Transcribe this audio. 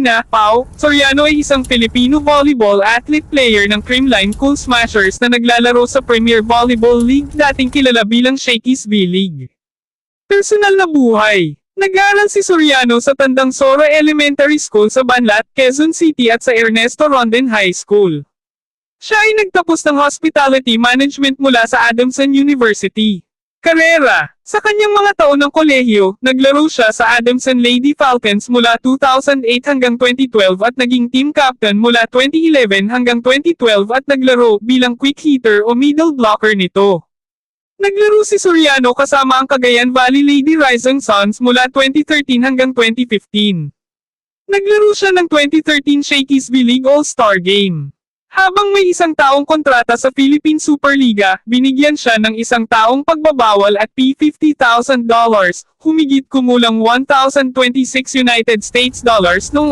Tina Pao Soriano ay isang Filipino volleyball athlete player ng Creamline Cool Smashers na naglalaro sa Premier Volleyball League, dating kilala bilang Shakey's V-League. Personal na buhay. Nag-aaral si Soriano sa Tandang Sora Elementary School sa Banlat, Quezon City at sa Ernesto Rondon High School. Siya ay nagtapos ng Hospitality Management mula sa Adamson University. Karera. Sa kanyang mga taon ng kolehiyo, naglaro siya sa Adamson Lady Falcons mula 2008 hanggang 2012 at naging team captain mula 2011 hanggang 2012 at naglaro bilang quick hitter o middle blocker nito. Naglaro si Soriano kasama ang Cagayan Valley Lady Rising Suns mula 2013 hanggang 2015. Naglaro siya ng 2013 Shakey's V-League All-Star Game. Habang may isang taong kontrata sa Philippine Superliga, binigyan siya ng isang taong pagbabawal at $50,000, humigit kumulang 1,026 United States dollars noong